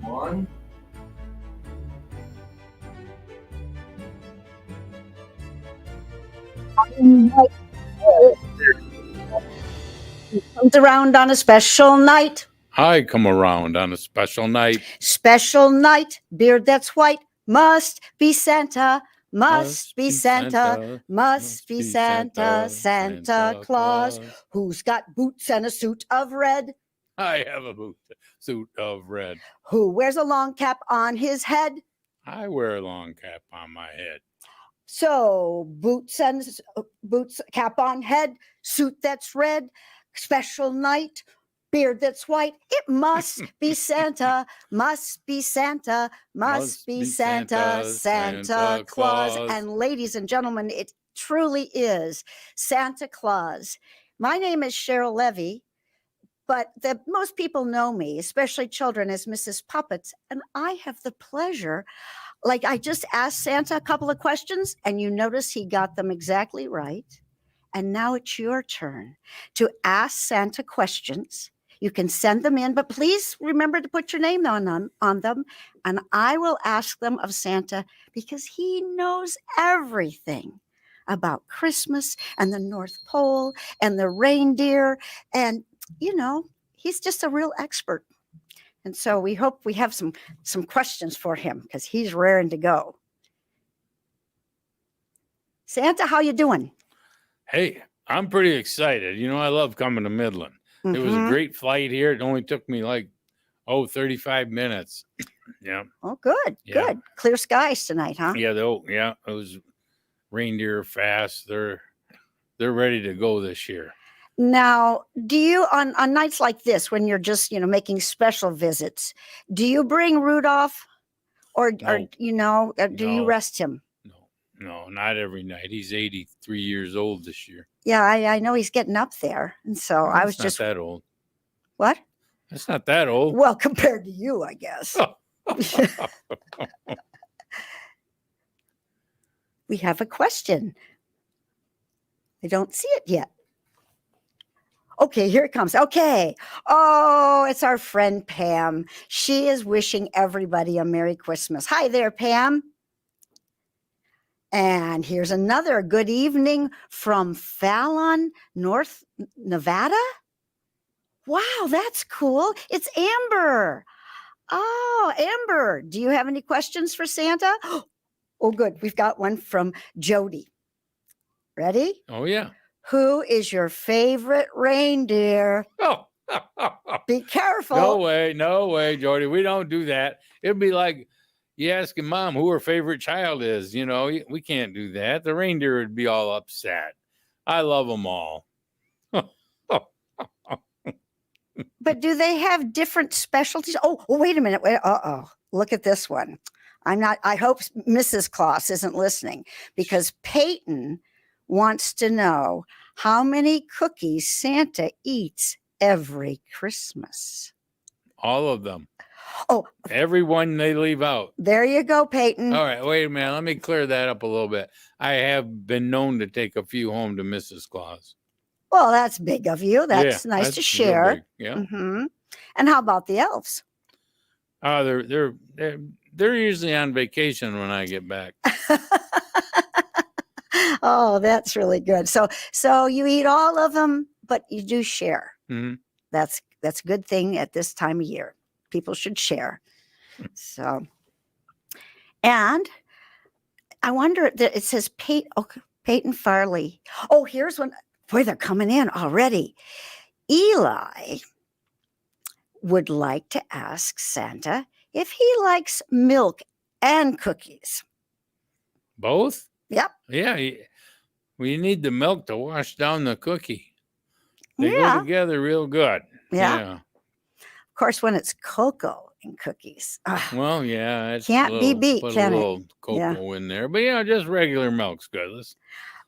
One. Comes around on a special night. I come around on a special night. Special night, beard that's white, must be Santa, must be Santa, must be Santa, Santa Claus, who's got boots and a suit of red, I have a suit of red. who wears a long cap on his head. I wear a long cap on my head. So boots, cap on head, suit that's red, special night, beard that's white. It must be Santa, must be Santa, must be Santa, Santa Claus. And ladies and gentlemen, it truly is Santa Claus. My name is Cheryl Levy, but most people know me, especially children, as Mrs. Puppets. And I have the pleasure, like I just asked Santa a couple of questions, and you notice he got them exactly right. And now it's your turn to ask Santa questions. You can send them in, but please remember to put your name on them, and I will ask them of Santa because he knows everything about Christmas and the North Pole and the reindeer. And, you know, he's just a real expert. And so we hope we have some questions for him because he's raring to go. Santa, how you doing? Hey, I'm pretty excited. You know, I love coming to Midland. Mm-hmm. It was a great flight here. It only took me like, 35 minutes. Yeah. Oh, good. Yeah. Good. Clear skies tonight, huh? Yeah. It was reindeer fast. They're ready to go this year. Now, do you, on nights like this, when you're just, making special visits, do you bring Rudolph or do you rest him? No, not every night. He's 83 years old this year. Yeah, I know he's getting up there. And so I was just. Not that old. What? That's not that old. Well, compared to you, I guess. We have a question. I don't see it yet. Okay, here it comes. Okay. Oh, it's our friend Pam. She is wishing everybody a Merry Christmas. Hi there, Pam. And here's another good evening from Fallon, North Nevada. Wow, that's cool. It's Amber. Oh, Amber, do you have any questions for Santa? Oh, good. We've got one from Jody. Ready? Oh, yeah. Who is your favorite reindeer? Oh. Be careful. No way, Jody. We don't do that. It'd be like you asking mom who her favorite child is. We can't do that. The reindeer would be all upset. I love them all. But do they have different specialties? Oh, wait a minute. Look at this one. I hope Mrs. Claus isn't listening because Peyton wants to know how many cookies Santa eats every Christmas. All of them. Oh, every one they leave out. There you go, Peyton. All right, wait a minute. Let me clear that up a little bit. I have been known to take a few home to Mrs. Claus. Well, that's big of you. That's nice to share. Yeah. Mm-hmm. And how about the elves? They're usually on vacation when I get back. Oh, that's really good. So you eat all of them, but you do share. Mm-hmm. That's a good thing at this time of year. People should share. So, and I wonder that it says Peyton Farley. Oh, here's one. Boy, they're coming in already. Eli would like to ask Santa if he likes milk and cookies. Both? Yep. Yeah. We need the milk to wash down the cookie. They go together real good. Yeah. Of course, when it's cocoa and cookies. Well, yeah. It can't be beat, can it? Put a little cocoa in there. But, just regular milk's good. We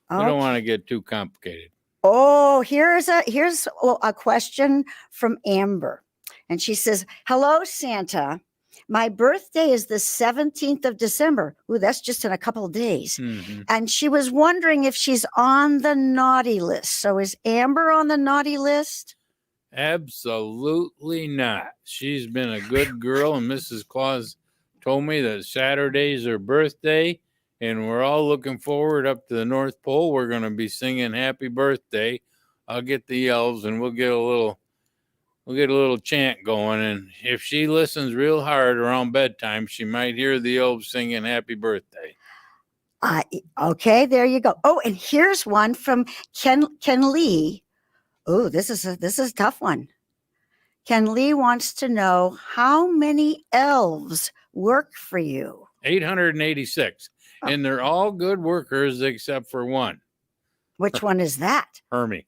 don't want to get too complicated. Oh, here's a question from Amber. And she says, hello, Santa. My birthday is the 17th of December. Ooh, that's just in a couple of days. Mhm. And she was wondering if she's on the naughty list. So is Amber on the naughty list? Absolutely not. She's been a good girl, and Mrs. Claus told me that Saturday's her birthday, and we're all looking forward up to the North Pole. We're going to be singing "Happy Birthday." I'll get the elves, and we'll get a little chant going. And if she listens real hard around bedtime, she might hear the elves singing "Happy Birthday." Okay, there you go. Oh, and here's one from Ken Lee. Oh, this is a tough one. Ken Lee wants to know how many elves work for you. 886, Oh. and they're all good workers except for one, Which one is that? Hermie.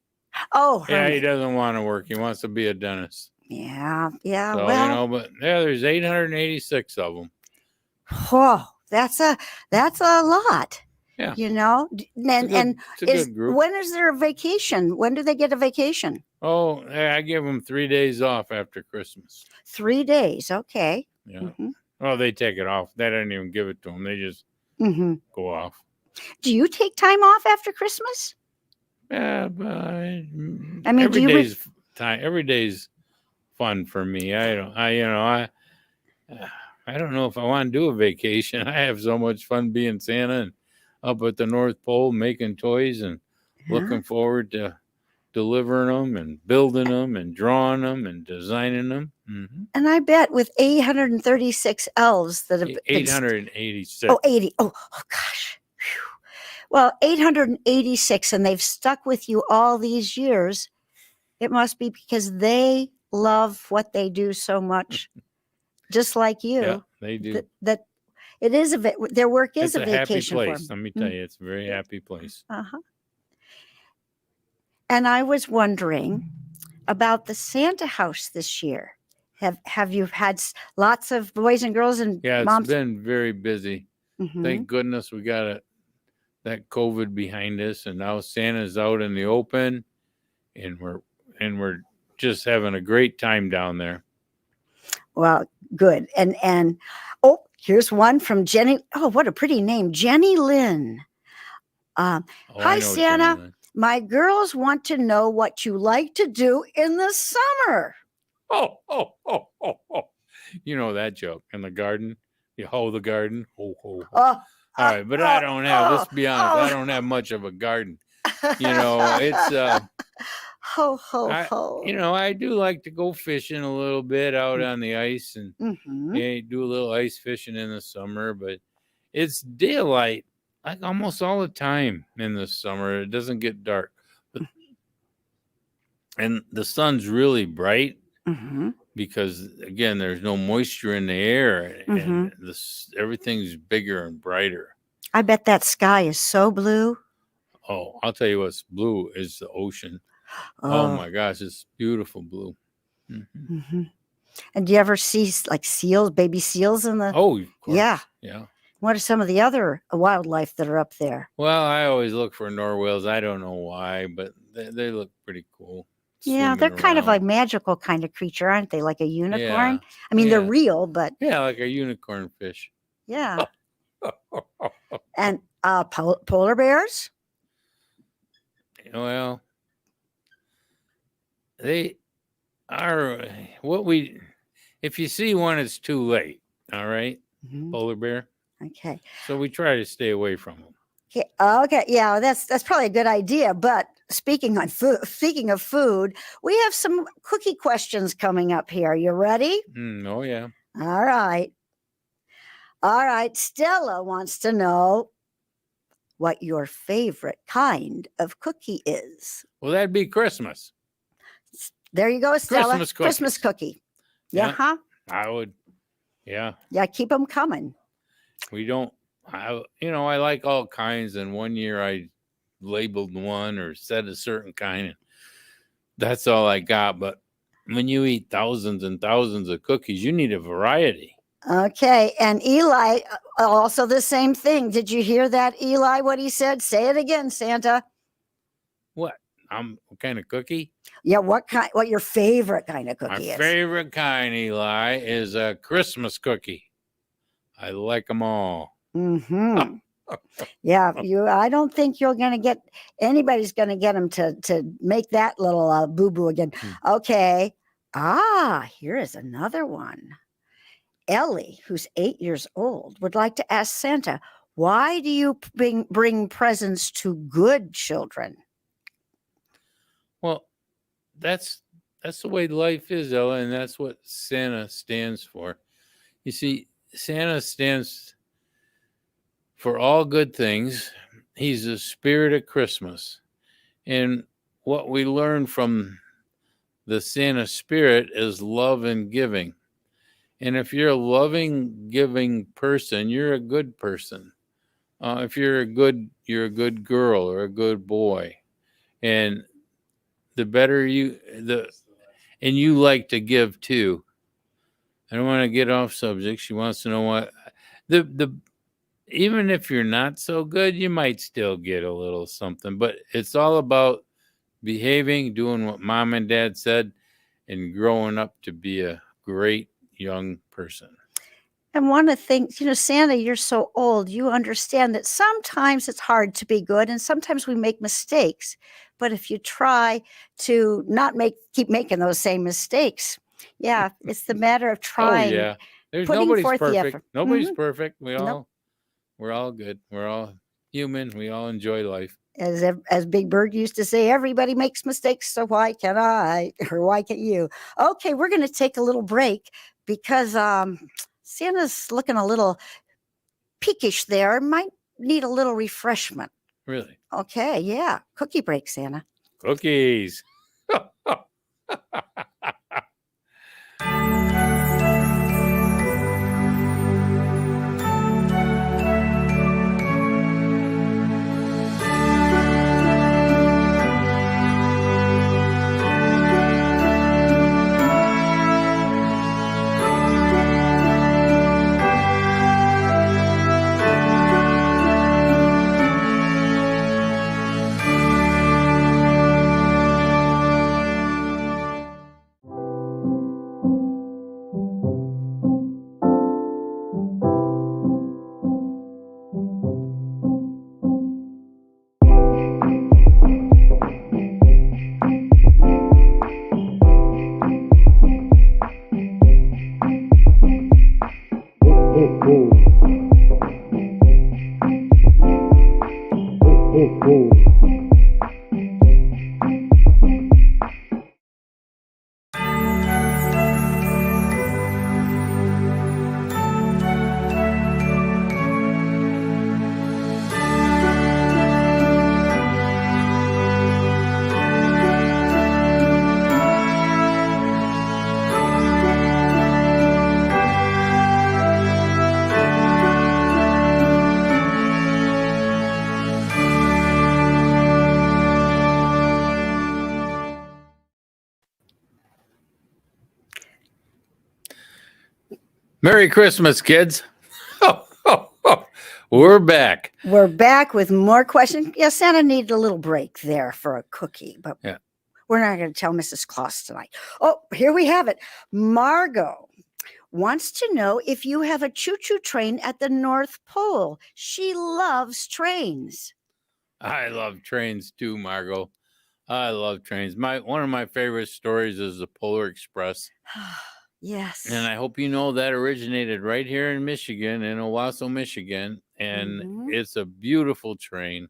Oh, Yeah, he Hermie. doesn't want to work. He wants to be a dentist. Yeah. So, Well, but yeah, there's 886 of them. whoa, that's a lot. Yeah. And It's a good group. when is their vacation? When do they get a vacation? Oh, I give them 3 days off after Christmas. 3 days. Okay. Yeah. Mm-hmm. Well, they take it off. They don't even give it to them. They just Mm-hmm. go off. Do you take time off after Christmas? Yeah, but I mean, every day's fun for me. I don't know if I want to do a vacation. I have so much fun being Santa and up at the North Pole making toys and looking forward to delivering them and building them and drawing them and designing them. Mm-hmm. And I bet with 836 elves that have 886. Oh, 80. Oh gosh. Whew. Well, 886, and they've stuck with you all these years. It must be because they love what they do so much, just like you. Yeah, they do. That it is their work is It's a vacation happy for place. them. Let me tell you, it's a very happy place. Uh-huh. And I was wondering about the Santa house this year. Have you had lots of boys and girls and Yeah, it's moms? been very busy. Mhm. Thank goodness we got that COVID behind us, and now Santa's out in the open, and we're just having a great time down there. Well, good. And oh, here's one from Jenny. Oh, what a pretty name, Jenny Lynn. Oh, Hi, I know Santa. Jenny Lynn. My girls want to know what you like to do in the summer. Oh. You know that joke in the garden. You hoe the garden. Ho, ho, ho. All right, but I don't have. Let's be honest. I don't have much of a garden. It's ho ho. I do like to go fishing a little bit out on the ice and do a little ice fishing in the summer, but it's daylight like almost all the time in the summer. It doesn't get dark, and the sun's really bright because again, there's no moisture in the air, and everything's bigger and brighter. I bet that sky is so blue. Oh, I'll tell you what's blue is the ocean. Oh my gosh, it's beautiful blue. And do you ever see like seals, baby seals in the? Oh, of course. Yeah. Yeah. What are some of the other wildlife that are up there? Well, I always look for narwhals. I don't know why, but they look pretty cool. Yeah, they're kind of around. like magical kind of creature, aren't they? Like a unicorn. Yeah, I mean, they're yeah. real, but Yeah, like a unicorn fish. yeah. And polar bears. Well, they are if you see one, it's too late. All right, polar bear. Okay. So we try to stay away from them. Okay. Yeah, that's probably a good idea. But speaking of food, we have some cookie questions coming up here. You ready? Oh yeah. All right. Stella wants to know what your favorite kind of cookie is. Well, that'd be Christmas. There you go, Stella. Christmas cookie. Yeah. Huh? I would. Yeah. Yeah, keep them coming. We don't. I like all kinds, and one year I labeled one or said a certain kind, and that's all I got. But when you eat thousands and thousands of cookies, you need a variety. Okay, and Eli also the same thing. Did you hear that, Eli? What he said? Say it again, Santa. What? what kind of cookie? Yeah, what your favorite kind of My cookie is? favorite kind, Eli, is a Christmas cookie. I like them all. Mm-hmm. Yeah, I don't think anybody's gonna get them to make that little boo boo again. Hmm. Okay. Here is another one. Ellie, who's 8 years old, would like to ask Santa, why do you bring presents to good children? Well, that's the way life is, Ella, and that's what Santa stands for. You see, Santa stands for all good things. He's the spirit of Christmas. And what we learn from the Santa spirit is love and giving. And if you're a loving, giving person, you're a good person. If you're a good girl or a good boy. And the better and you like to give too. I don't want to get off subject. She wants to know what the even if you're not so good, you might still get a little something. But it's all about behaving, doing what mom and dad said, and growing up to be a great young person. And one of the things, Santa, you're so old, you understand that sometimes it's hard to be good and sometimes we make mistakes. But if you try to not keep making those same mistakes, yeah, it's the matter of trying. Oh, yeah. Putting Nobody's forth the perfect. effort. Nobody's perfect. We're all good. We're all human. We all enjoy life. As Big Bird used to say, everybody makes mistakes, so why can't I? Or why can't you? Okay, we're going to take a little break because Santa's looking a little peakish there. Might need a little refreshment. Really? Okay, yeah. Cookie break, Santa. Cookies. Merry Christmas, kids. We're back. We're back with more questions. Yeah, Santa needed a little break there for a cookie, but yeah, we're not going to tell Mrs. Claus tonight. Oh, here we have it. Margot wants to know if you have a choo-choo train at the North Pole. She loves trains. I love trains too, Margot. I love trains. One of my favorite stories is the Polar Express. Yes. And I hope you know that originated right here in Michigan, in Owasso, Michigan. And it's a beautiful train.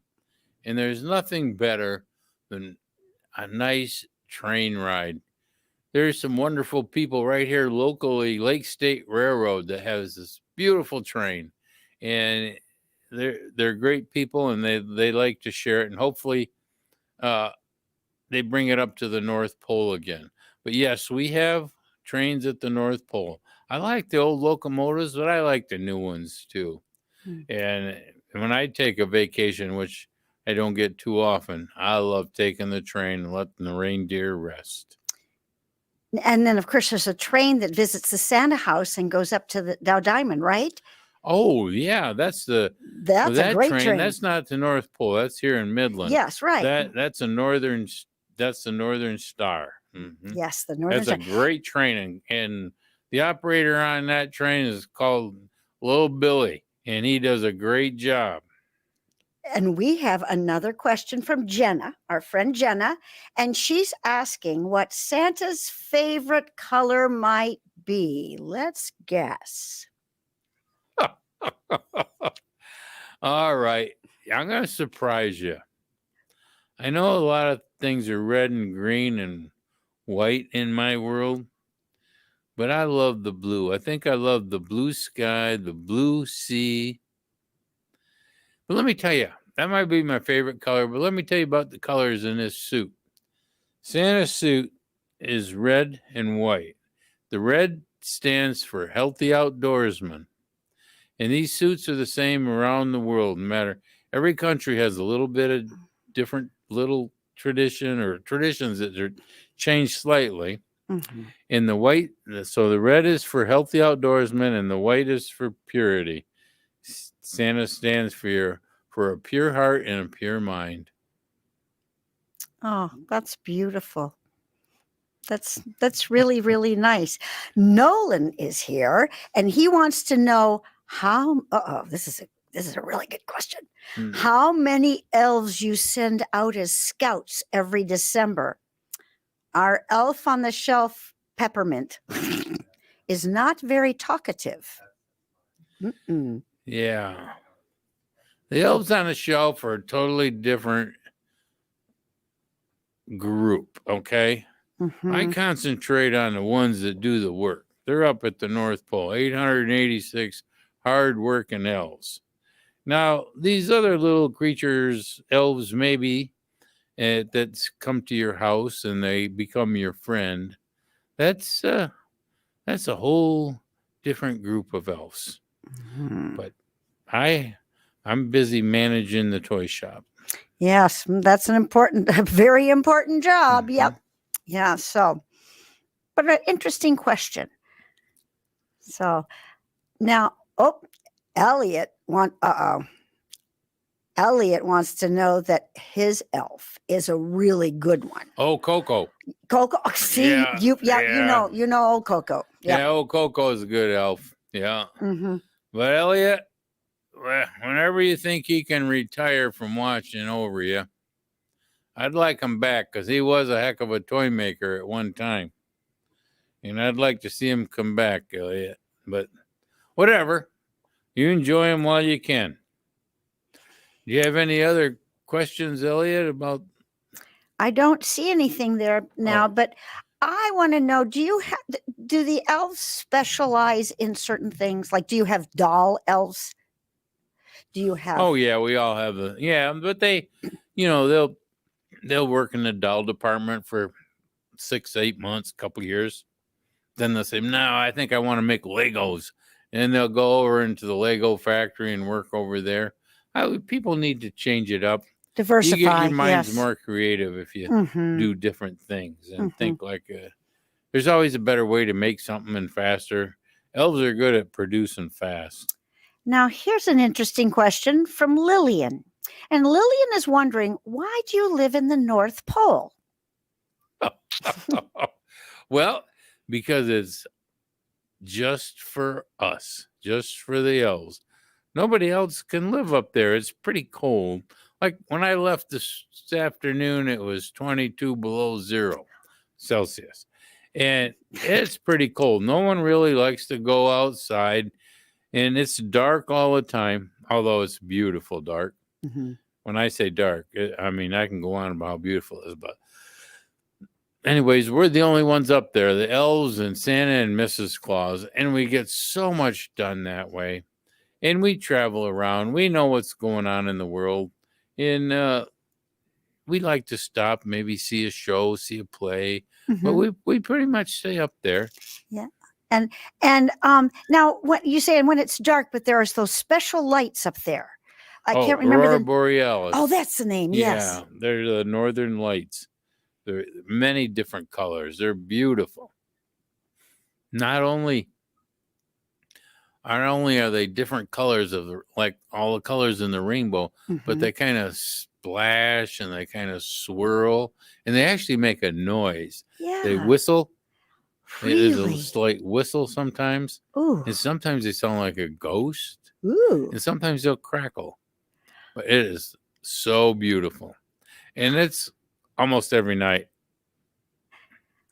And there's nothing better than a nice train ride. There's some wonderful people right here locally, Lake State Railroad, that has this beautiful train. And they're great people, and they like to share it. And hopefully they bring it up to the North Pole again. But yes, we have trains at the North Pole. I like the old locomotives, but I like the new ones too. And when I take a vacation, which I don't get too often, I love taking the train and letting the reindeer rest. And then, of course, there's a train that visits the Santa house and goes up to the Dow Diamond, right? Oh, yeah. That's a great train. That's not the North Pole. That's here in Midland. Yes, right. That's a northern That's the Northern Star. Mhm. Yes, the Northern That's a Star. great train, and the operator on that train is called Little Billy, and he does a great job. And we have another question from Jenna, our friend Jenna, and she's asking what Santa's favorite color might be. Let's guess. All right, I'm going to surprise you. I know a lot of things are red and green and white in my world, but I love the blue. I think I love the blue sky, the blue sea. But let me tell you, that might be my favorite color, but let me tell you about the colors in this suit. Santa's suit is red and white. The red stands for healthy outdoorsman. And these suits are the same around the world. No matter, every country has a little bit of different little tradition or traditions that are changed slightly. Mhm. In the white, so the red is for healthy outdoorsman and the white is for purity. Santa stands for a pure heart and a pure mind. Oh, that's beautiful. That's really, really nice. Nolan is here and he wants to know how this is a really good question. Mm. How many elves you send out as scouts every December? Our elf on the shelf, Peppermint, is not very talkative. Mm-mm. Yeah. The elves on the shelf are a totally different group, okay? I Mhm. concentrate on the ones that do the work. They're up at the North Pole, 886 hard-working elves. Now, these other little creatures, elves maybe, that's come to your house and they become your friend. That's a whole different group of elves. Mhm. But I'm busy managing the toy shop. Yes, that's an important, a very important job. Mhm. Yep. Yeah. So, but an interesting question. So now, Elliot wants to know that his elf is a really good one. Oh, Coco. Coco, see Yeah, you know old Coco. Yeah. yeah. Oh, Coco is a good elf. Yeah. Mm-hmm. But Elliot, whenever you think he can retire from watching over you, I'd like him back because he was a heck of a toy maker at one time. And I'd like to see him come back, Elliot. But whatever. You enjoy him while you can. Do you have any other questions, Elliot, about? I don't see anything there now, Oh, but I want to know: do the elves specialize in certain things? Like, do you have doll elves? Do you have? oh yeah, we all have the but they, they'll work in the doll department for 6 8 months, couple years. Then they'll say, "No, I think I want to make Legos," and they'll go over into the Lego factory and work over there. People need to change it up. You get your Diversify, minds yes. more creative if you Mm-hmm. do different things and Mm-hmm. think like there's always a better way to make something and faster. Elves are good at producing fast. Now, here's an interesting question from Lillian. And Lillian is wondering, why do you live in the North Pole? Well, because it's just for us, just for the elves. Nobody else can live up there. It's pretty cold. Like when I left this afternoon, it was 22 below zero Celsius. And it's pretty cold. No one really likes to go outside. And it's dark all the time, although it's beautiful dark. Mm-hmm. When I say dark, I mean, I can go on about how beautiful it is. But, anyways, we're the only ones up there, the elves and Santa and Mrs. Claus. And we get so much done that way. And we travel around. We know what's going on in the world. And we like to stop, maybe see a show, see a play. But Mm-hmm. we pretty much stay up there. Yeah. And now what you say, and when it's dark, but there's those special lights up there. I Oh, can't remember Aurora the. Borealis. Oh, that's the name. Yes. Yeah, they're the northern lights. There are many different colors. They're beautiful. Not only are they different colors like all the colors in the rainbow, but Mhm. they kind of splash and they kind of swirl, and they actually make a noise. They Yeah. whistle. There's a Really? slight whistle sometimes, Ooh. and sometimes they sound like a ghost, Ooh. and sometimes they'll crackle. But it is so beautiful, and it's almost every night.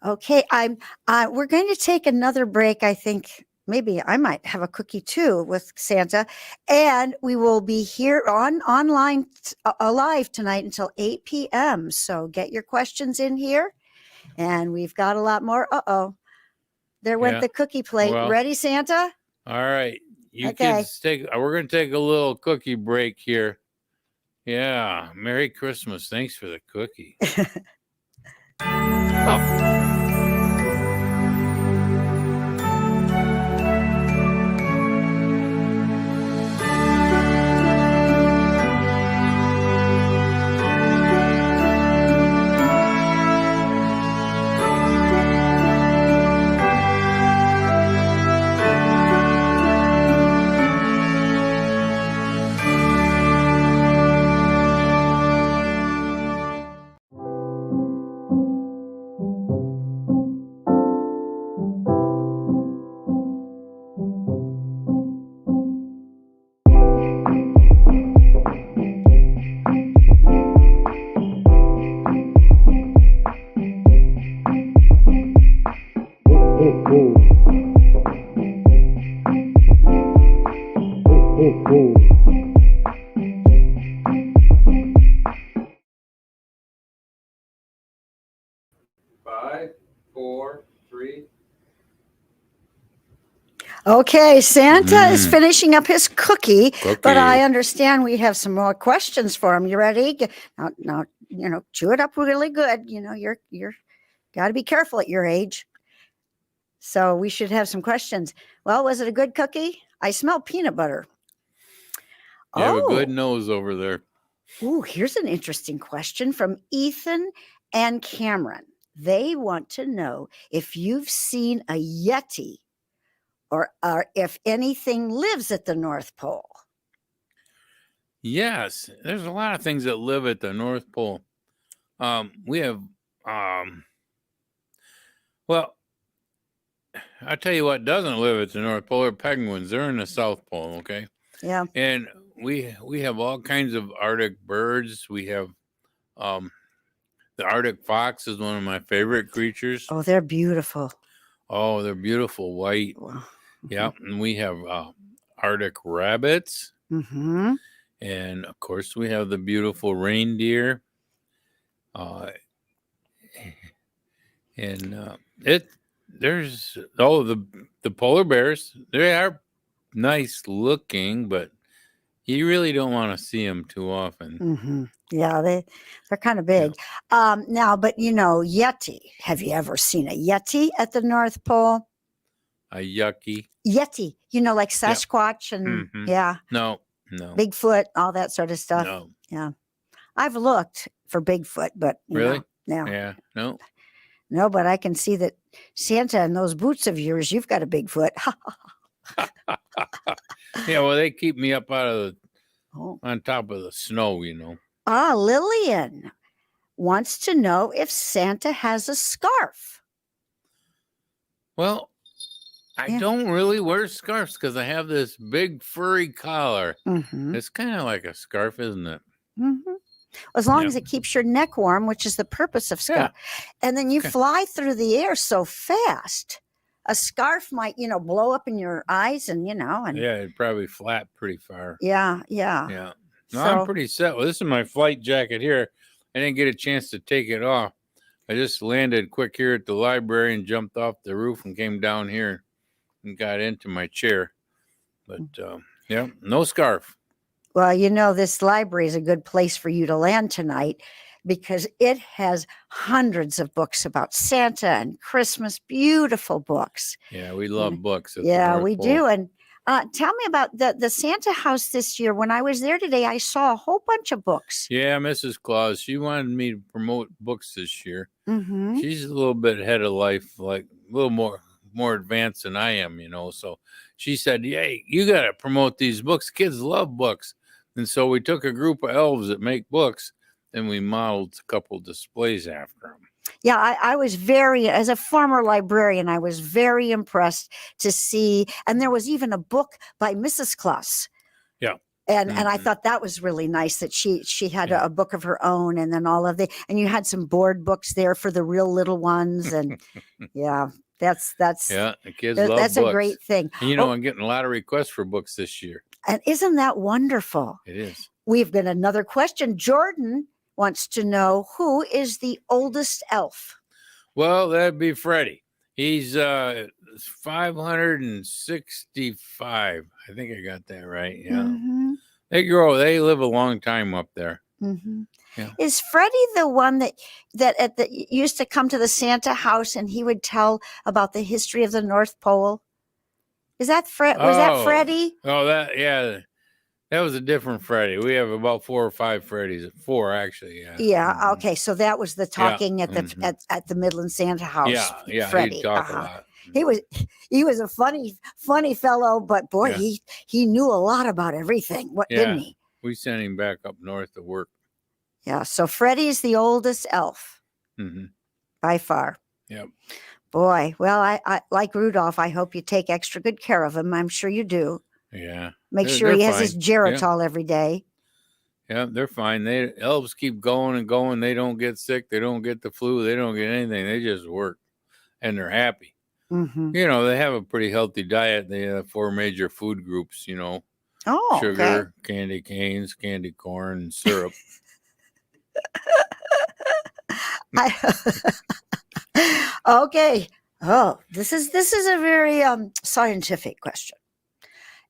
Okay. We're going to take another break. I think maybe I might have a cookie too with Santa, and we will be here online alive tonight until 8 p.m. So get your questions in here, and we've got a lot more. There went Yeah. the cookie plate. Well, Ready, Santa? all right, you Okay. kids take. We're gonna take a little cookie break here. Yeah. Merry Christmas. Thanks for the cookie. Five, 4, 3. Okay, Santa is finishing up his cookie, but I Cookie. understand we have some more questions for him. You ready? Now, chew it up really good. You're got to be careful at your age. So we should have some questions. Well, was it a good cookie? I smell peanut butter. You have a good Oh, nose over there. here's an interesting question from Ethan and Cameron. They want to know if you've seen a Yeti or if anything lives at the North Pole. Yes, there's a lot of things that live at the North Pole. We have, well, I'll tell you what doesn't live at the North Pole are penguins. They're in the South Pole, okay? Yeah. And we have all kinds of Arctic birds. We have the Arctic fox is one of my favorite creatures. Oh, they're beautiful. Oh, they're beautiful white. Wow. Yeah, and we have Arctic rabbits, Mm-hmm. and of course we have the beautiful reindeer. And there's the polar bears. They are nice looking, but you really don't want to see them too often. Mm-hmm. Yeah, they're kind of big. Now, but Yeti. Have you ever seen a Yeti at the North Pole? A yucky. Yeti, like Sasquatch and Mhm. No. Bigfoot, all that sort of stuff. No. Yeah, I've looked for Bigfoot, but Really? no, Yeah. No. no. But I can see that Santa and those boots of yours, you've got a Bigfoot. Yeah. Well, they keep me up out of Oh. on top of the snow. Lillian wants to know if Santa has a scarf. Well, I don't really wear scarves because I have this big furry collar. Mm-hmm. It's kind of like a scarf, isn't it? Mm-hmm. As long as it keeps your neck warm, which is the purpose of scarf. Yeah. And then you fly through the air so fast. A scarf might, blow up in your eyes and, and yeah, it'd probably flap pretty far. Yeah. No, I'm pretty set. Well, this is my flight jacket here. I didn't get a chance to take it off. I just landed quick here at the library and jumped off the roof and came down here and got into my chair. But no scarf. Well, this library is a good place for you to land tonight because it has hundreds of books about Santa and Christmas, beautiful books. Yeah, we love books. Yeah, we do. And tell me about the Santa house this year. When I was there today, I saw a whole bunch of books. Yeah, Mrs. Claus, she wanted me to promote books this year. Mm-hmm. She's a little bit ahead of life, like a little more advanced than I am, So she said, "Hey, you got to promote these books. Kids love books." And so we took a group of elves that make books then we modeled a couple displays after him. Yeah, I was very, as a former librarian, I was very impressed to see, and there was even a book by Mrs. Claus. Yeah. And I Mhm. thought that was really nice that she had Yeah. a book of her own, and then all of and you had some board books there for the real little ones, and yeah, that's Yeah, the kids love that's books. a great thing. And you know, I'm getting a lot of requests for books this year. And isn't that wonderful? It is. We've got another question. Jordan wants to know, who is the oldest elf? Well, that'd be Freddie. He's 565. I think I got that right. Yeah. Mhm, They live a long time up there. mhm. Yeah. Is Freddie the one that used to come to the Santa house and he would tell about the history of the North Pole? Is that was that Oh. Freddie? Oh, that was a different Freddie. We have about 4 or 5 Freddies. 4 actually. Yeah. Yeah. Mhm. Okay. So that was the talking at the mhm. at the Midland Santa house. Yeah. Freddie. He'd talk a Uh-huh. lot. He was a funny fellow, but boy, Yeah. he knew a lot about everything. What didn't Yeah. he? We sent him back up north to work. Yeah. So Freddie's the oldest elf Hmm. by far. Yep. Boy, well, I like Rudolph. I hope you take extra good care of him. I'm sure you do. Yeah. Make They're- sure they're he has his fine. Geritol every day. Yeah, they're fine. Elves keep going and going. They don't get sick. They don't get the flu. They don't get anything. They just work, and they're happy. Hmm. You know, they have a pretty healthy diet. They have 4 major food groups. You know, Oh, sugar, candy canes, candy corn, and syrup. okay. Okay. Oh, this is a very scientific question.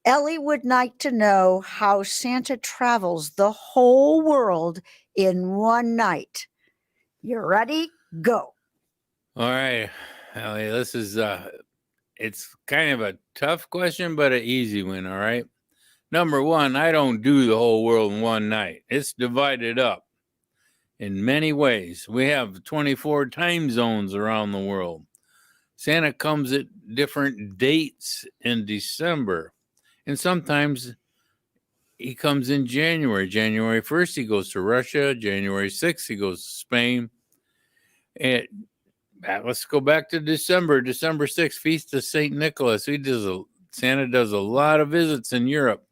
Ellie would like to know how Santa travels the whole world in one night. You ready? Go. All right, Ellie, this is it's kind of a tough question, but an easy one. All right. Number one, I don't do the whole world in one night. It's divided up in many ways. We have 24 time zones around the world. Santa comes at different dates in December. And sometimes he comes in January. January 1st, he goes to Russia. January 6th, he goes to Spain. And let's go back to December. December 6th, Feast of St. Nicholas. Santa does a lot of visits in Europe.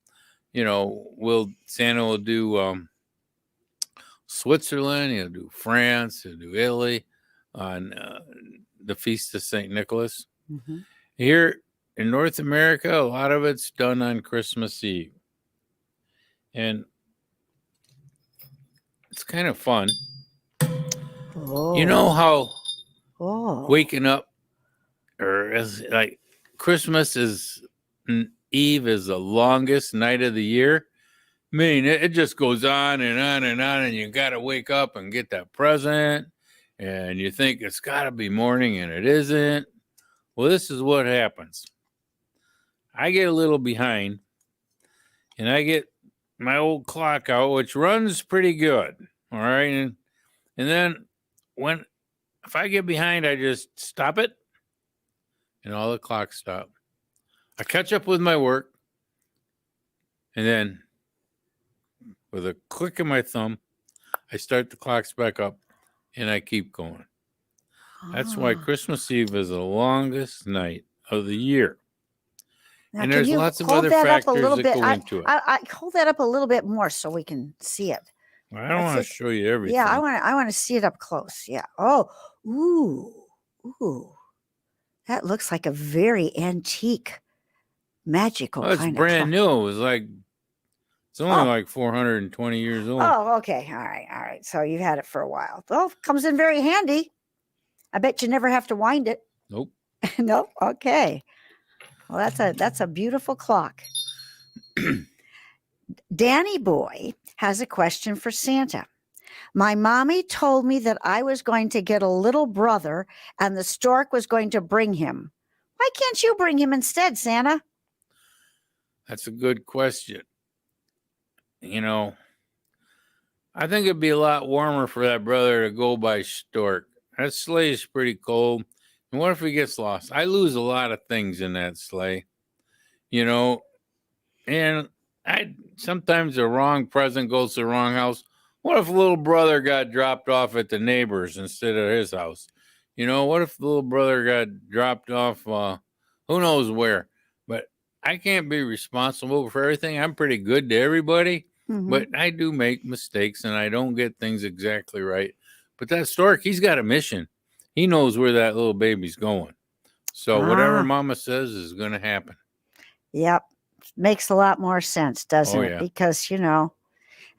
You know, Santa will do Switzerland, he'll do France, he'll do Italy on the Feast of St. Nicholas. Mhm. Here in North America, a lot of it's done on Christmas Eve. And it's kind of fun. Oh. You know how Oh. waking up, or as like Christmas Eve is the longest night of the year. I mean, it just goes on and on and on, and you got to wake up and get that present, and you think it's got to be morning, and it isn't. Well, this is what happens. I get a little behind, and I get my old clock out, which runs pretty good. All right, and then if I get behind, I just stop it, and all the clocks stop. I catch up with my work, and then with a click of my thumb, I start the clocks back up, and I keep going. That's why Ah. Christmas Eve is the longest night of the year. Now, And can there's you lots of hold other that up a factors little that bit? go into it. I hold that up a little bit more so we can see it. I don't want to That's it. show you everything. Yeah, I want to see it up close. Yeah. Oh, ooh. That looks like a very antique, magical Oh, it's kind brand of new. It's only Oh. like 420 years old. Oh, okay. All right. So you've had it for a while. Well, comes in very handy. I bet you never have to wind it. Nope. Nope. Okay. Well, that's a beautiful clock. Danny Boy has a question for Santa. My mommy told me that I was going to get a little brother and the stork was going to bring him. Why can't you bring him instead, Santa? That's a good question. You know, I think it'd be a lot warmer for that brother to go by stork. That sleigh is pretty cold. And what if he gets lost? I lose a lot of things in that sleigh, you know, and sometimes the wrong present goes to the wrong house. What if little brother got dropped off at the neighbor's instead of his house? You know, what if the little brother got dropped off who knows where? But I can't be responsible for everything. I'm pretty good to everybody, Mhm. but I do make mistakes and I don't get things exactly right. But that stork, he's got a mission. He knows where that little baby's going. So whatever Ah. mama says is going to happen. Yep. Makes a lot more sense, doesn't Oh, it? yeah. Because, I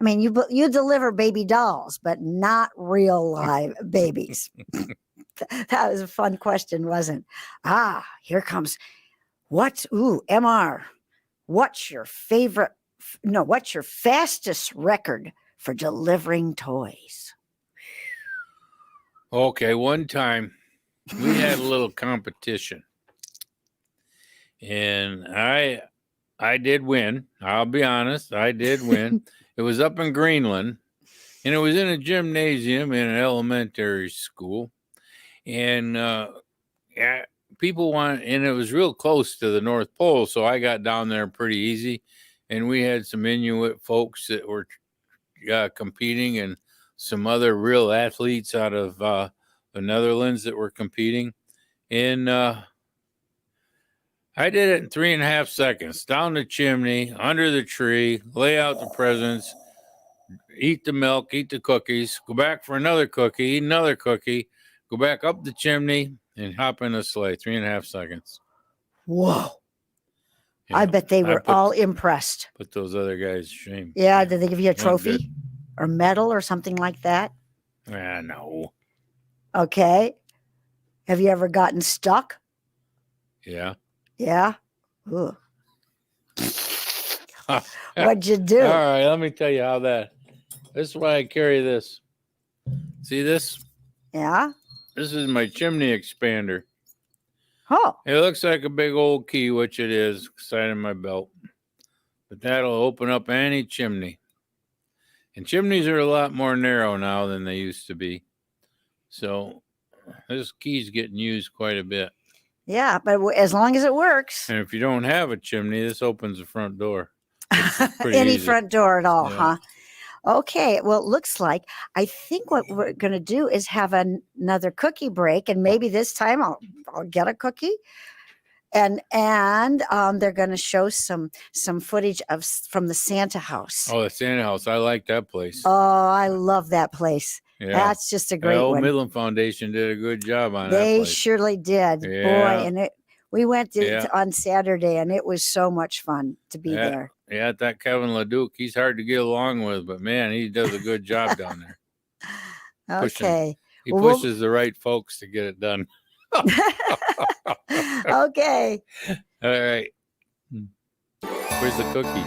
mean, you deliver baby dolls, but not real live babies. That was a fun question, wasn't it? Here comes MR. What's your fastest record for delivering toys? Okay, one time we had a little competition. And I did win. I'll be honest, I did win. It was up in Greenland, and it was in a gymnasium in an elementary school. And yeah, and it was real close to the North Pole, so I got down there pretty easy. And we had some Inuit folks that were competing, and some other real athletes out of the Netherlands that were competing. And I did it in 3.5 seconds. Down the chimney, under the tree, lay out the presents, eat the milk, eat the cookies, go back for another cookie, eat another cookie, go back up the chimney, and hop in a sleigh. 3.5 seconds. Whoa. Yeah, I bet they were put- all impressed. Put those other guys to shame. Yeah. Did they give you a Went trophy good. or medal or something like that? No. Okay. Have you ever gotten stuck? Yeah. Yeah. Ooh. What'd you do? All right, let me tell you how that. This is why I carry this. See this? Yeah. This is my chimney expander. Oh. It looks like a big old key, which it is, side of my belt. But that'll open up any chimney. And chimneys are a lot more narrow now than they used to be. So this key's getting used quite a bit. Yeah, but as long as it works. And if you don't have a chimney, this opens the front door. Pretty Any easy. front door at all, Yeah. huh? Okay, well, it looks like I think what we're going to do is have another cookie break, and maybe this time I'll get a cookie, and they're going to show some footage from the Santa house. Oh, the Santa house. I like that place. Oh, I love that place. Yeah. That's just a The great old one. Midland Foundation did a good job on that They place. surely did, boy, Yeah. and we went Yeah. on Saturday, and it was so much fun to be Yeah. there. Yeah, that Kevin LeDuc, he's hard to get along with, but man, he does a good job down there. Pushing. Okay. He Well, we'll- pushes the right folks to get it done. Okay. All right. Where's the cookie?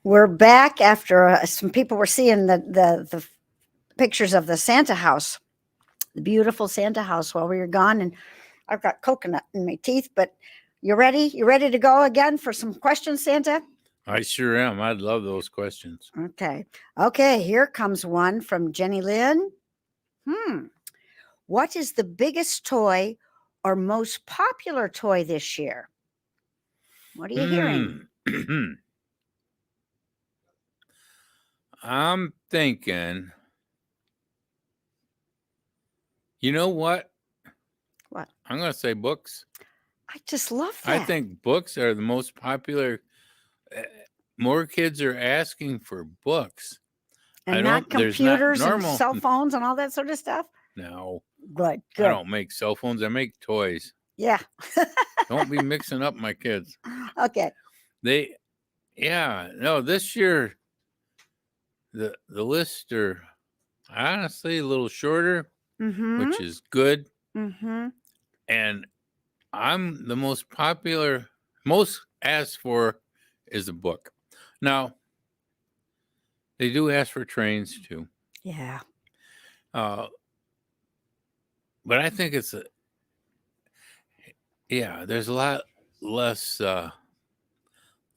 We're back after some people were seeing the pictures of the Santa house, the beautiful Santa house while we were gone. And I've got coconut in my teeth, but you ready? You ready to go again for some questions, Santa? I sure am. I'd love those questions. Okay. Okay. Here comes one from Jenny Lynn. What is the biggest toy or most popular toy this year? What are you hearing? I'm thinking, you know what? What? I'm going to say books. I just love that. I think books are the most popular. More kids are asking for books. And not computers and normal cell phones and all that sort of stuff. No, Good. I don't make cell phones. I make toys. Yeah. Don't be mixing up my kids. Okay. No, this year the list are honestly a little shorter, which is good. And I'm the most popular, most asked for is a book. Now, they do ask for trains too. Yeah. But I think there's a lot less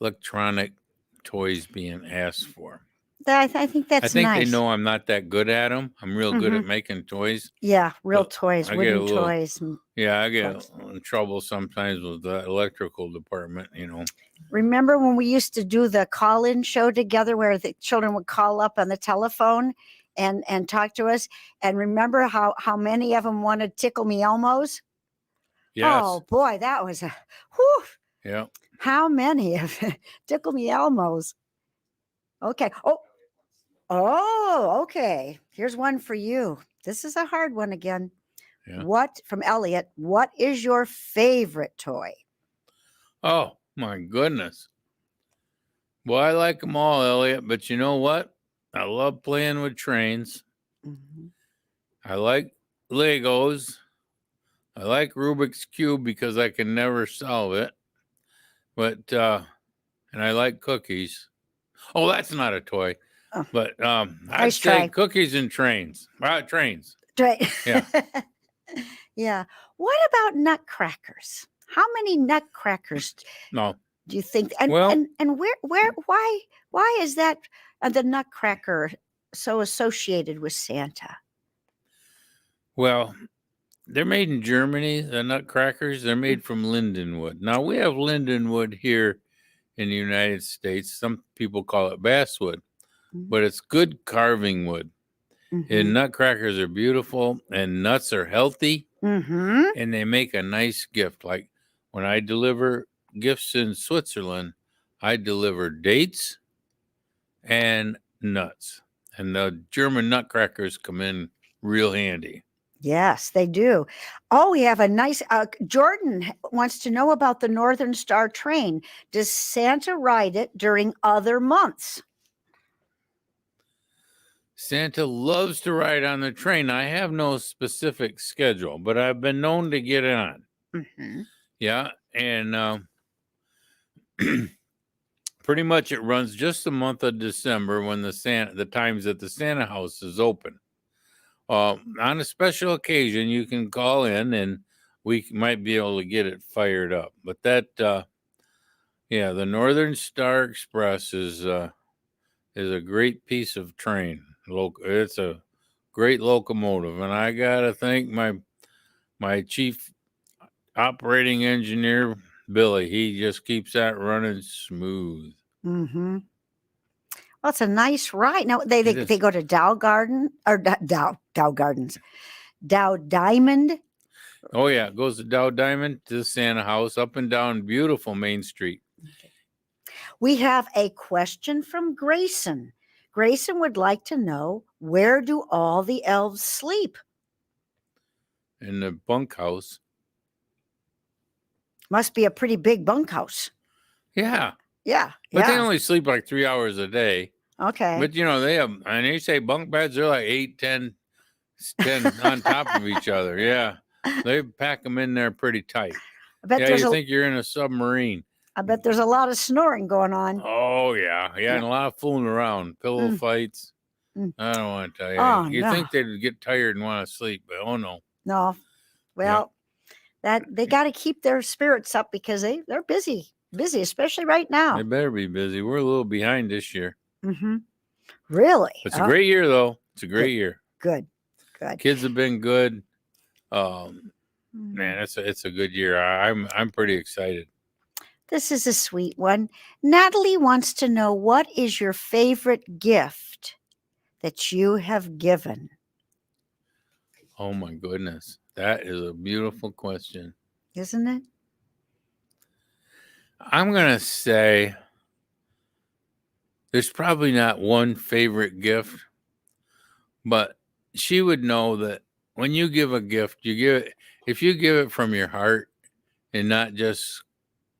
electronic toys being asked for. I think that's I think nice. they know I'm not that good at them. I'm real good at making toys. Yeah, real toys, I get wooden a little- toys. Yeah, I get books. in trouble sometimes with the electrical department, Remember when we used to do the call-in show together where the children would call up on the telephone and talk to us? And remember how many of them wanted Tickle Me Elmos? Yes. Oh boy, that was a whew. Yeah. How many of Tickle Me Elmos? Okay. Oh, okay. Here's one for you. This is a hard one again. Yeah. From Elliot, what is your favorite toy? Oh, my goodness. Well, I like them all, Elliot, but you know what? I love playing with trains. I like Legos. I like Rubik's Cube because I can never solve it. But, and I like cookies. Oh, that's not a toy. Oh. But I'd Nice say try. cookies and trains. Trains. Yeah. Yeah. What about nutcrackers? How many nutcrackers No. do you think? And Well- and why is that the nutcracker so associated with Santa? Well, they're made in Germany, the nutcrackers. They're made from lindenwood. Now, we have lindenwood here in the United States. Some people call it basswood, but it's good carving wood. And nutcrackers are beautiful, and nuts are healthy, and they make a nice gift. Like when I deliver gifts in Switzerland, I deliver dates and nuts. And the German nutcrackers come in real handy. Yes, they do. Oh, we have a nice Jordan wants to know about the Northern Star train. Does Santa ride it during other months? Santa loves to ride on the train. I have no specific schedule, but I've been known to get on. Yeah, and pretty much it runs just the month of December when the times that the Santa house is open. On a special occasion, you can call in and we might be able to get it fired up. But the Northern Star Express is a great piece of train. It's a great locomotive, and I gotta thank my chief operating engineer, Billy. He just keeps that running smooth. Well, it's a nice ride. Now they It is. go to Dow Garden or Dow Gardens, Dow Diamond. Oh yeah, it goes to Dow Diamond to the Santa house, up and down beautiful Main Street. We have a question from Grayson. Grayson would like to know, where do all the elves sleep? In the bunkhouse. Must be a pretty big bunkhouse. Yeah. Yeah. But they only sleep like 3 hours a day. Okay. But they have, and you say bunk beds, they're like 8, 10 on top of each other. Yeah. They pack them in there pretty tight. I bet Yeah, there's you think you're in a submarine. I bet there's a lot of snoring going on. Oh yeah, yeah, and a lot of fooling around, pillow Mm. fights. Mm. I don't want to tell you. Oh, You no. think they'd get tired and want to sleep, but oh no. No. Well, that they got to keep their spirits up because they're busy, especially right now. They better be busy. We're a little behind this year. Mm-hmm. Really? It's a great year though. It's a great year. Good. Kids have been good. Mm. Man, it's a good year. I'm pretty excited. This is a sweet one. Natalie wants to know, what is your favorite gift that you have given? Oh my goodness. That is a beautiful question. Isn't it? I'm going to say there's probably not one favorite gift, but she would know that when you give a gift, you give it, if you give it from your heart and not just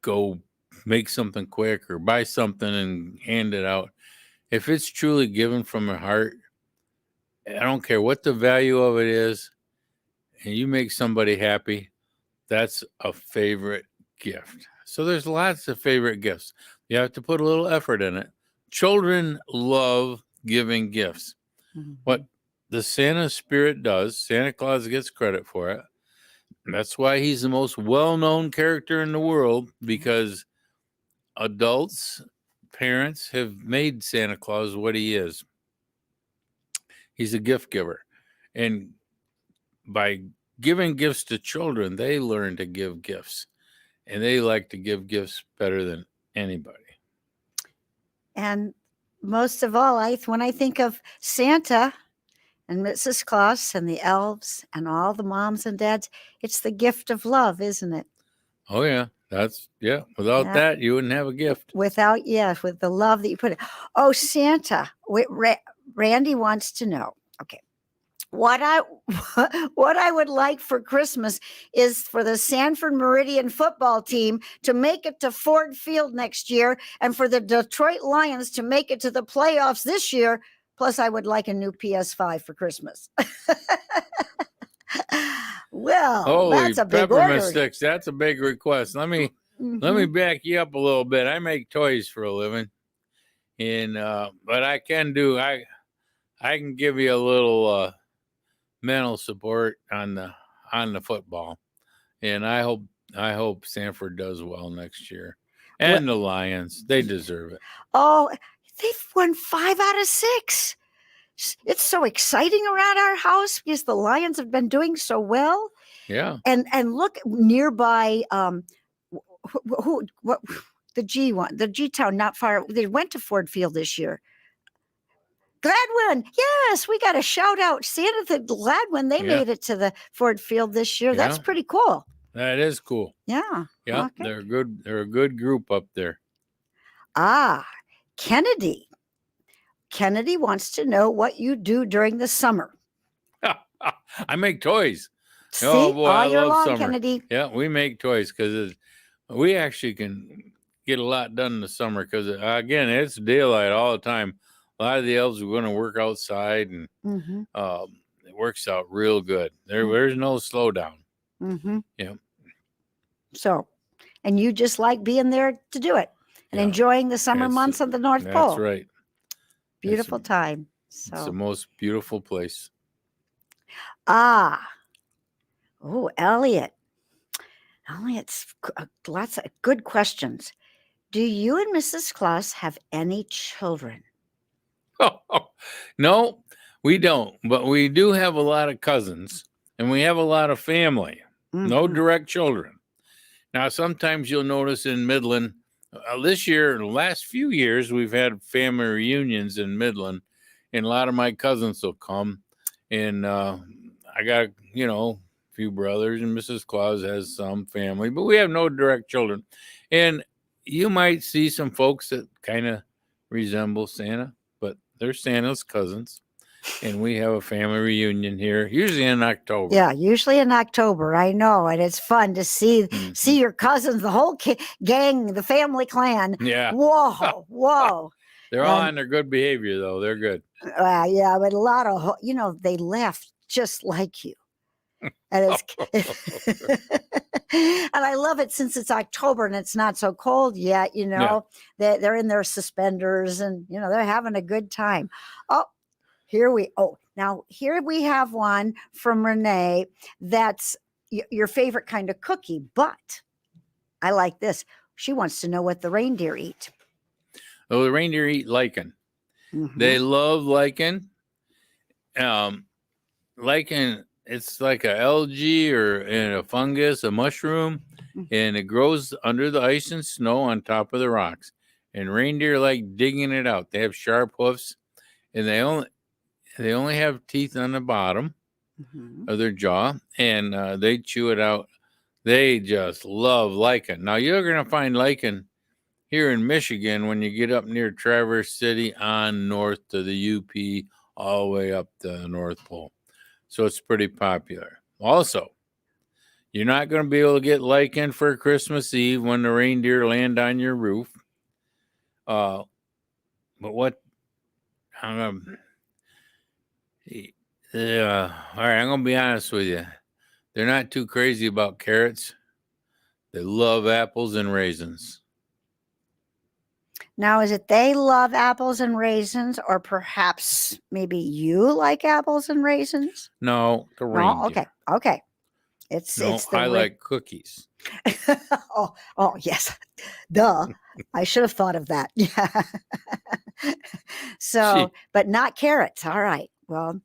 go make something quick or buy something and hand it out. If it's truly given from your heart, I don't care what the value of it is, and you make somebody happy, that's a favorite gift. So there's lots of favorite gifts. You have to put a little effort in it. Children love giving gifts. Mhm. What the Santa spirit does, Santa Claus gets credit for it. That's why he's the most well-known character in the world, because adults, parents have made Santa Claus what he is. He's a gift giver. And by giving gifts to children, they learn to give gifts. And they like to give gifts better than anybody. And most of all, when I think of Santa and Mrs. Claus and the elves and all the moms and dads, it's the gift of love, isn't it? Oh, yeah. Without Yeah. that, you wouldn't have a gift. With the love that you put in. Oh, Santa. Randy wants to know. Okay. What I would like for Christmas is for the Sanford Meridian football team to make it to Ford Field next year, and for the Detroit Lions to make it to the playoffs this year. Plus, I would like a new PS5 for Christmas. Well, Holy that's a big peppermint order. sticks. That's a big request. Let me back you up a little bit. I make toys for a living. And but I can give you a little mental support on the football. And I hope Sanford does well next year. And the Lions, they deserve it. Oh, they've won 5 out of 6. It's so exciting around our house because the Lions have been doing so well. Yeah. And look nearby, what the G town not far. They went to Ford Field this year. Gladwin, yes, we got a shout out. Santa the Gladwin, they made it to the Ford Field this year. That's pretty cool. That is cool. Yeah. Yeah, Okay. they're good. They're a good group up there. Kennedy. Kennedy wants to know what you do during the summer. I make toys. See, Oh boy, I all year love long, summer. Kennedy. Yeah, we make toys because we actually can get a lot done in the summer because, again, it's daylight all the time. A lot of the elves are going to work outside, and it works out real good. There's no slowdown. Yeah. So, and you just like being there to do it and enjoying the summer months on the North Pole. That's right. Beautiful time. It's the So, most beautiful place. Elliot. Elliot's lots of good questions. Do you and Mrs. Claus have any children? No, we don't. But we do have a lot of cousins, and we have a lot of family. No direct children. Now, sometimes you'll notice in Midland, this year, the last few years, we've had family reunions in Midland, and a lot of my cousins will come. And I got, a few brothers, and Mrs. Claus has some family, but we have no direct children. And you might see some folks that kind of resemble Santa, but they're Santa's cousins. And we have a family reunion here, usually in October. Yeah, usually in October. I know, and it's fun to see your cousins, the whole gang, the family clan. Yeah. Whoa. They're all on their good behavior, though. They're good. Yeah, but a lot of they laugh just like you. And and I love it since it's October and it's not so cold yet, they're in their suspenders and, they're having a good time. Oh, here we have one from Renee. That's your favorite kind of cookie, but I like this. She wants to know what the reindeer eat. Oh, the reindeer eat lichen. Mhm. They love lichen. Lichen, it's like a algae or a fungus, a mushroom, and it grows under the ice and snow on top of the rocks. And reindeer like digging it out. They have sharp hoofs, and they only have teeth on the bottom Mhm. of their jaw, and they chew it out. They just love lichen. Now you're gonna find lichen here in Michigan when you get up near Traverse City on north to the UP, all the way up to the North Pole. So it's pretty popular. Also, you're not going to be able to get lichen for Christmas Eve when the reindeer land on your roof. But what? All right, I'm going to be honest with you. They're not too crazy about carrots. They love apples and raisins. Now, is it they love apples and raisins, or perhaps maybe you like apples and raisins? No, the No, reindeer. okay. I like cookies. oh, yes. Duh. I should have thought of that. Yeah. So, but not carrots. All right. Well,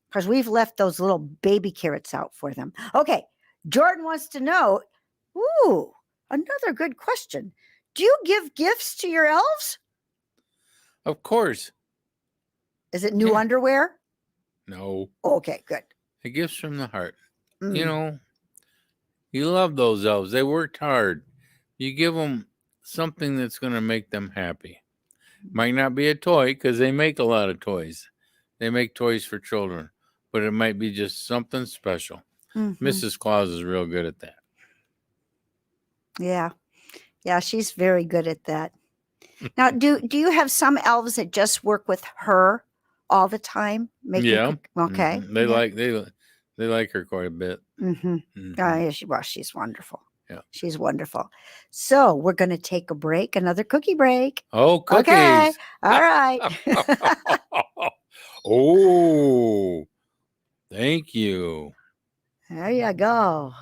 because we've left those little baby carrots out for them. Okay. Jordan wants to know, another good question. Do you give gifts to your elves? Of course. Is it new underwear? No. Okay, good. The gifts from the heart. You love those elves. They worked hard. You give them something that's going to make them happy. Might not be a toy because they make a lot of toys. They make toys for children, but it might be just something special. Mm-hmm. Mrs. Claus is real good at that. Yeah. Yeah, she's very good at that. Now, do you have some elves that just work with her all the time? Okay. Mm-hmm. They like her quite a bit. Mm-hmm. Mm-hmm. She's wonderful. Yeah, she's wonderful. So we're going to take a break, another cookie break. Oh, cookies! Okay, all right. Oh, thank you. There you go.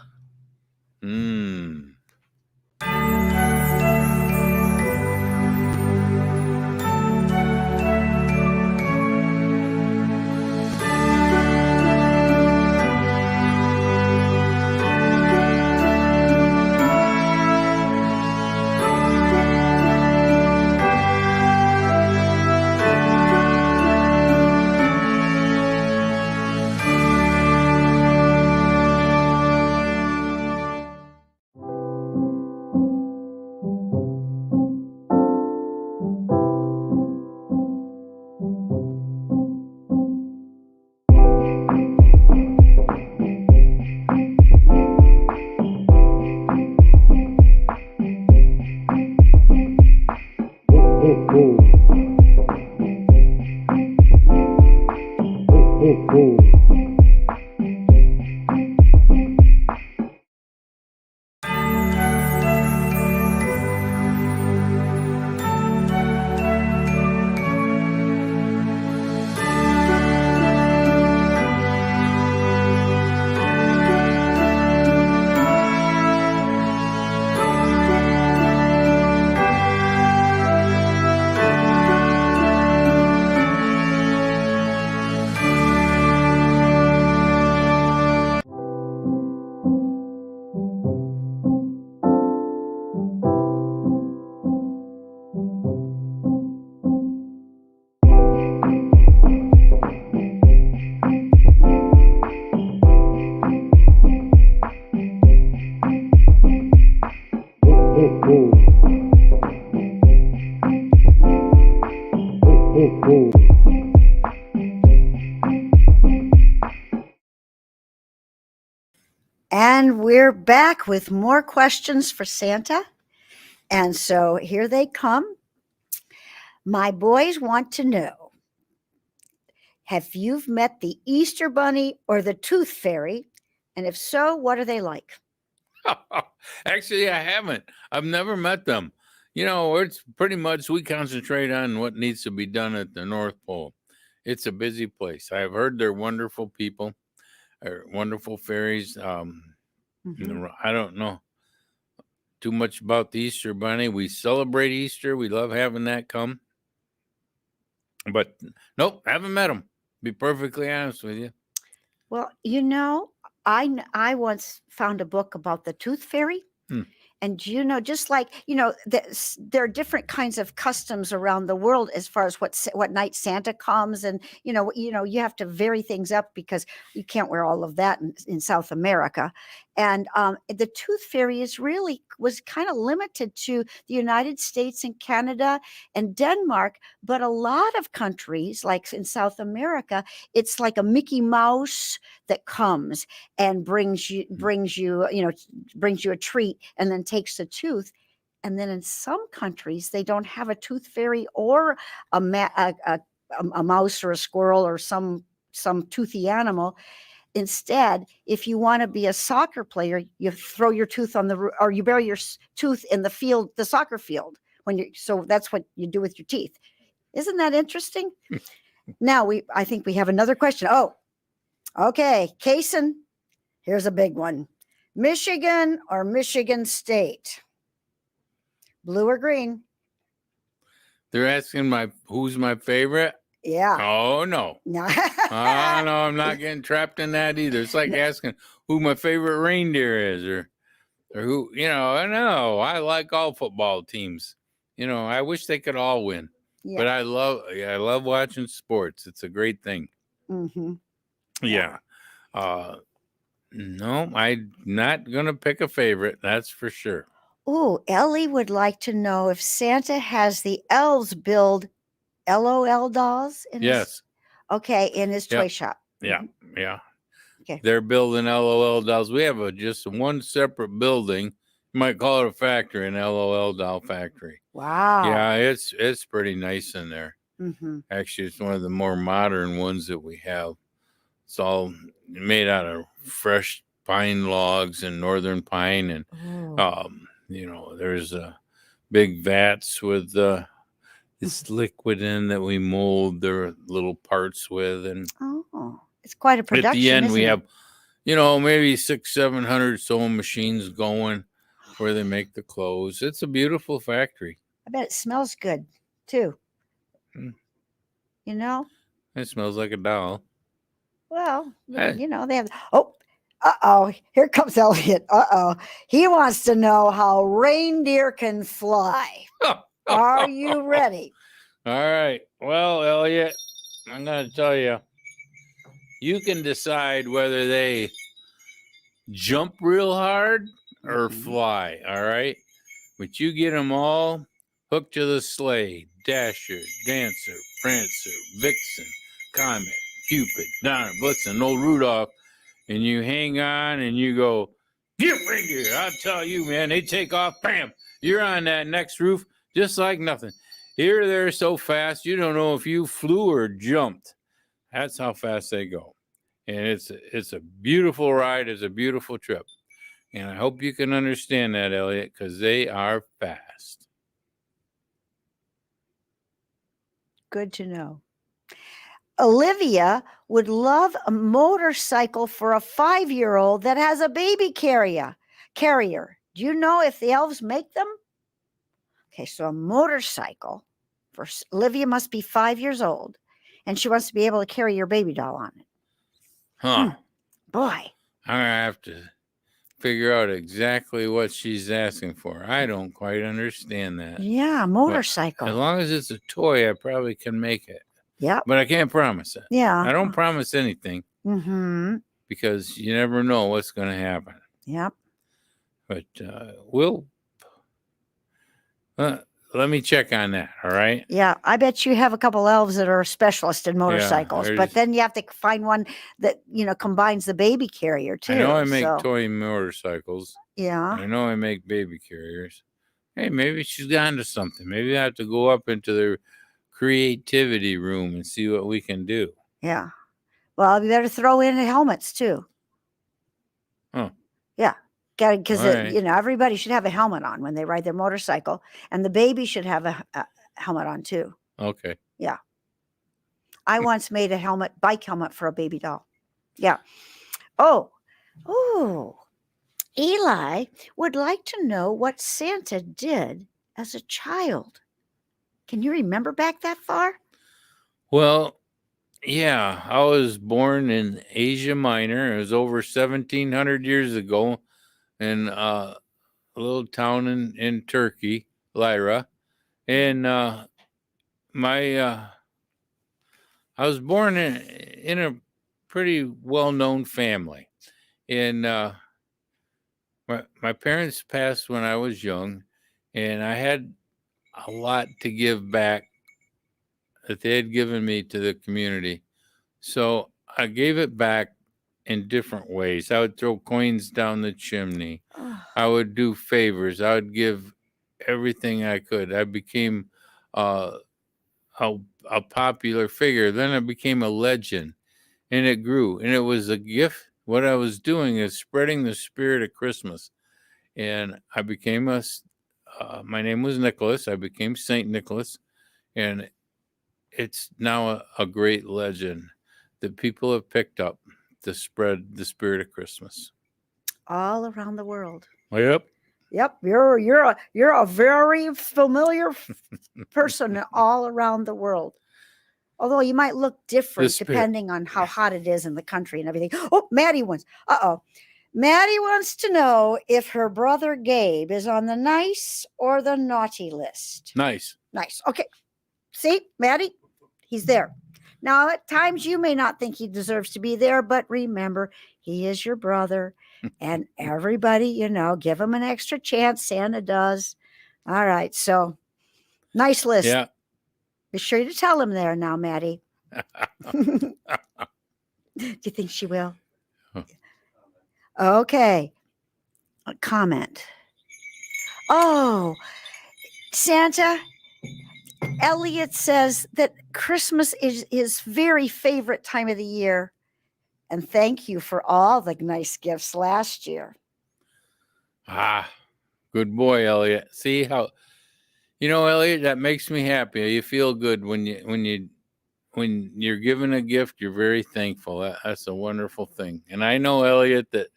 And we're back with more questions for Santa. And so here they come. My boys want to know, Have you met the Easter Bunny or the Tooth Fairy? And if so, what are they like? Actually, I haven't. I've never met them. You know, it's pretty much we concentrate on what needs to be done at the North Pole. It's a busy place. I've heard they're wonderful people, or wonderful fairies. Mhm. I don't know too much about the Easter Bunny. We celebrate Easter. We love having that come. But nope, haven't met them. Be perfectly honest with you. Well, I once found a book about the Tooth Fairy. Hmm. And just like there are different kinds of customs around the world as far as what night Santa comes, and you have to vary things up because you can't wear all of that in South America. And the Tooth Fairy was kind of limited to the United States and Canada and Denmark, but a lot of countries, like in South America, it's like a Mickey Mouse that comes and brings you a treat and then takes the tooth. And then in some countries, they don't have a tooth fairy or a mouse or a squirrel or some toothy animal. Instead, if you want to be a soccer player, you throw your tooth or you bury your tooth in the soccer field so that's what you do with your teeth. Isn't that interesting? Now I think we have another question. Oh, okay. Kaysen, here's a big one. Michigan or Michigan State? Blue or green? They're asking who's my favorite. Yeah. Oh no. No. Oh no, I'm not getting trapped in that either. It's like asking who my favorite reindeer is, or who. I know I like all football teams. I wish they could all win, but I love watching sports. It's a great thing. Mm-hmm. Yeah. No, I'm not gonna pick a favorite. That's for sure. Oh, Ellie would like to know if Santa has the elves build LOL dolls in Yes. in his toy shop. Yeah. Yeah. Okay. They're building LOL dolls. We have just one separate building. You might call it a factory, an LOL doll factory. Wow. Yeah, it's pretty nice in there. Mm-hmm. Actually, it's one of the more modern ones that we have. It's all made out of fresh pine logs and northern pine, and there's big vats with this liquid in that we mold their little parts with, and it's quite a production. At the end, we it? have, maybe 600-700 sewing machines going where they make the clothes. It's a beautiful factory. I bet it smells good too. It smells like a doll. Well, they have. Here comes Elliot. He wants to know how reindeer can fly. Are you ready? All right. Well, Elliot, I'm going to tell you, you can decide whether they jump real hard or fly. All right. But you get them all hooked to the sleigh. Dasher, Dancer, Prancer, Vixen, Comet, Cupid, Donner, Blitzen, old Rudolph. And you hang on and you go, get reindeer. I'll tell you, man, they take off, bam, you're on that next roof just like nothing. Here they're so fast, you don't know if you flew or jumped. That's how fast they go. And it's a beautiful ride. It's a beautiful trip. And I hope you can understand that, Elliot, because they are fast. Good to know. Olivia would love a motorcycle for a 5-year-old that has a baby carrier. Do you know if the elves make them? Okay, so a motorcycle for Olivia must be 5 years old, and she wants to be able to carry your baby doll on it. Huh. Boy. I'm going to have to figure out exactly what she's asking for. I don't quite understand that. Yeah, motorcycle. But as long as it's a toy, I probably can make it. Yeah. But I can't promise it. Yeah. I don't promise anything. Mm-hmm. Because you never know what's going to happen. Yep. But let me check on that. All right. Yeah, I bet you have a couple elves that are specialists in motorcycles, but then you have to find one that combines the baby carrier too. I know I make toy motorcycles. Yeah. I know I make baby carriers. Hey, maybe she's gone to something. Maybe I have to go up into the creativity room and see what we can do. Yeah. Well, you better throw in the helmets too. Oh, Yeah. Because, all right. everybody should have a helmet on when they ride their motorcycle, and the baby should have a helmet on too. Okay. Yeah. I once made a bike helmet for a baby doll. Yeah. Oh, Eli would like to know what Santa did as a child. Can you remember back that far? Well, yeah, I was born in Asia Minor. It was over 1,700 years ago in a little town in Turkey, Lyra. And my I was born in a pretty well-known family. And my parents passed when I was young, and I had a lot to give back that they had given me to the community. So I gave it back in different ways. I would throw coins down the chimney. Oh, I would do favors. I would give everything I could. I became uh, a popular figure. Then I became a legend, and it grew. And it was a gift. What I was doing is spreading the spirit of Christmas. And I became my name was Nicholas. I became Saint Nicholas, and it's now a great legend that people have picked up to spread the spirit of Christmas. all around the world. Yep. Yep, you're a very familiar person all around the world. Although you might look different spirit. depending on how hot it is in the country and everything. Oh, Maddie wants. Maddie wants to know if her brother Gabe is on the nice or the naughty list. Nice. Nice. Okay. See, Maddie, he's there. Now, at times you may not think he deserves to be there, but remember, he is your brother. And everybody, give him an extra chance. Santa does. All right. So, nice list. Yeah. Be sure to tell him there now, Maddie. Do you think she will? Okay. A comment. Oh, Santa, Elliot says that Christmas is his very favorite time of the year. And thank you for all the nice gifts last year. Good boy, Elliot. See how, Elliot, that makes me happy. You feel good when you're given a gift. You're very thankful. That's a wonderful thing. And I know, Elliot, that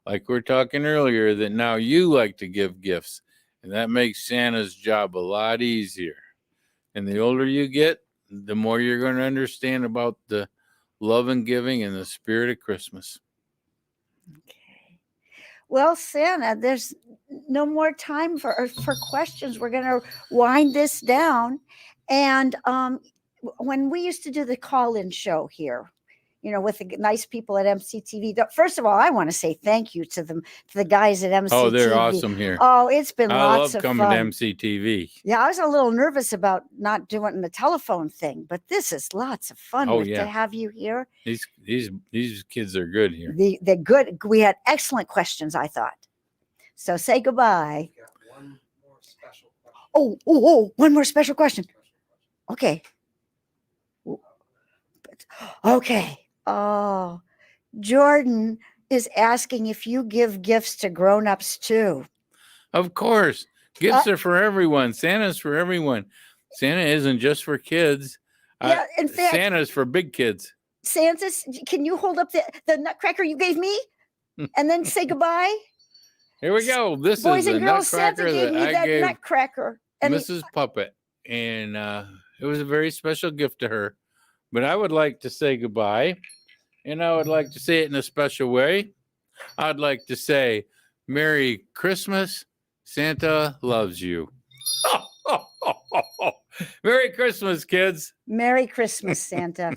like we we're talking earlier, that now you like to give gifts, and that makes Santa's job a lot easier. And the older you get, the more you're going to understand about the love and giving and the spirit of Christmas. Okay. Well, Santa, there's no more time for questions. We're going to wind this down. And when we used to do the call-in show here, with the nice people at MCTV. First of all, I want to say thank you to the guys at MCTV. Oh, they're awesome here. Oh, it's been lots of fun. I love coming to MCTV. Yeah, I was a little nervous about not doing the telephone thing, but this is lots of fun to have you here. These kids are good here. They're good. We had excellent questions, I thought. So say goodbye. One more special question. Oh, one more special question. Okay. Okay. Oh, Jordan is asking if you give gifts to grown-ups too. Of course. Gifts are for everyone. Santa's for everyone. Santa isn't just for kids. Yeah, in fact, Santa's for big kids. Santa's, can you hold up the nutcracker you gave me and then say goodbye? Here we go. This Boys is the and girls, nutcracker Santa gave me I that gave nutcracker. And Mrs. Puppet. And it was a very special gift to her. But I would like to say goodbye. And I would like to say it in a special way. I'd like to say, Merry Christmas. Santa loves you. Merry Christmas, kids. Merry Christmas, Santa.